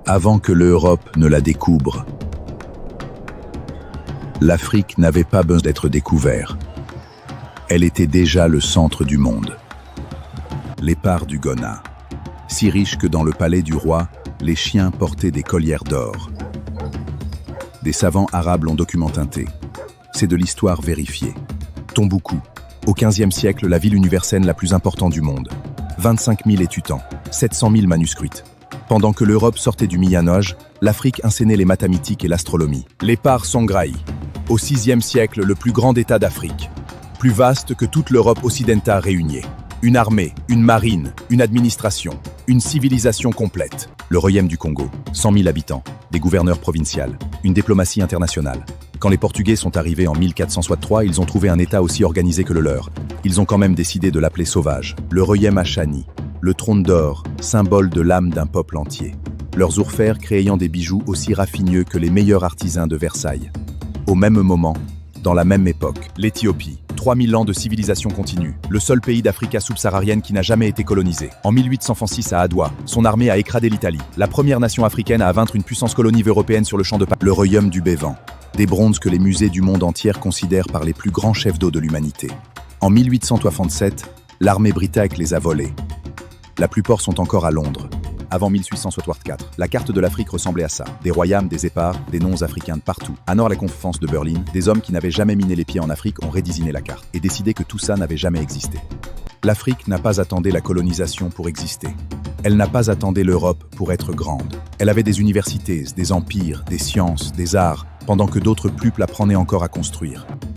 Avant que l'Europe ne la découvre, l'Afrique n'avait pas besoin d'être découverte. Elle était déjà le centre du monde. L'épars du Ghana. Si riche que dans le palais du roi, les chiens portaient des collières d'or. Des savants arabes l'ont documenté. C'est de l'histoire vérifiée. Tombouctou, au XVe siècle, la ville universelle la plus importante du monde. 25 000 étudiants, 700 000 manuscrits. Pendant que l'Europe sortait du Moyen-Âge, l'Afrique enseignait les mathématiques et l'astronomie. L'épars Songhai, au VIe siècle, le plus grand État d'Afrique. Plus vaste que toute l'Europe occidentale réunie. Une armée, une marine, une administration, une civilisation complète. Le Royaume du Congo, 100 000 habitants, des gouverneurs provinciaux, une diplomatie internationale. Quand les Portugais sont arrivés en 1463, ils ont trouvé un État aussi organisé que le leur. Ils ont quand même décidé de l'appeler sauvage. Le Royaume Achani, le trône d'or, symbole de l'âme d'un peuple entier. Leurs orfèvres créant des bijoux aussi raffineux que les meilleurs artisans de Versailles. Au même moment, dans la même époque, l'Éthiopie, 3000 ans de civilisation continue, le seul pays d'Afrique subsaharienne qui n'a jamais été colonisé. En 1806 à Adoua, son armée a écrasé l'Italie, la première nation africaine à vaincre une puissance colonie européenne sur le champ de bataille. Le Royaume du Bévan, des bronzes que les musées du monde entier considèrent par les plus grands chefs d'eau de l'humanité. En 1867, l'armée britannique les a volés. La plupart sont encore à Londres. Avant 1864, la carte de l'Afrique ressemblait à ça. Des royaumes, des épars, des noms africains de partout. À Nord, la conférence de Berlin, des hommes qui n'avaient jamais miné les pieds en Afrique ont redessiné la carte et décidé que tout ça n'avait jamais existé. L'Afrique n'a pas attendu la colonisation pour exister. Elle n'a pas attendu l'Europe pour être grande. Elle avait des universités, des empires, des sciences, des arts, pendant que d'autres peuples apprenaient encore à construire.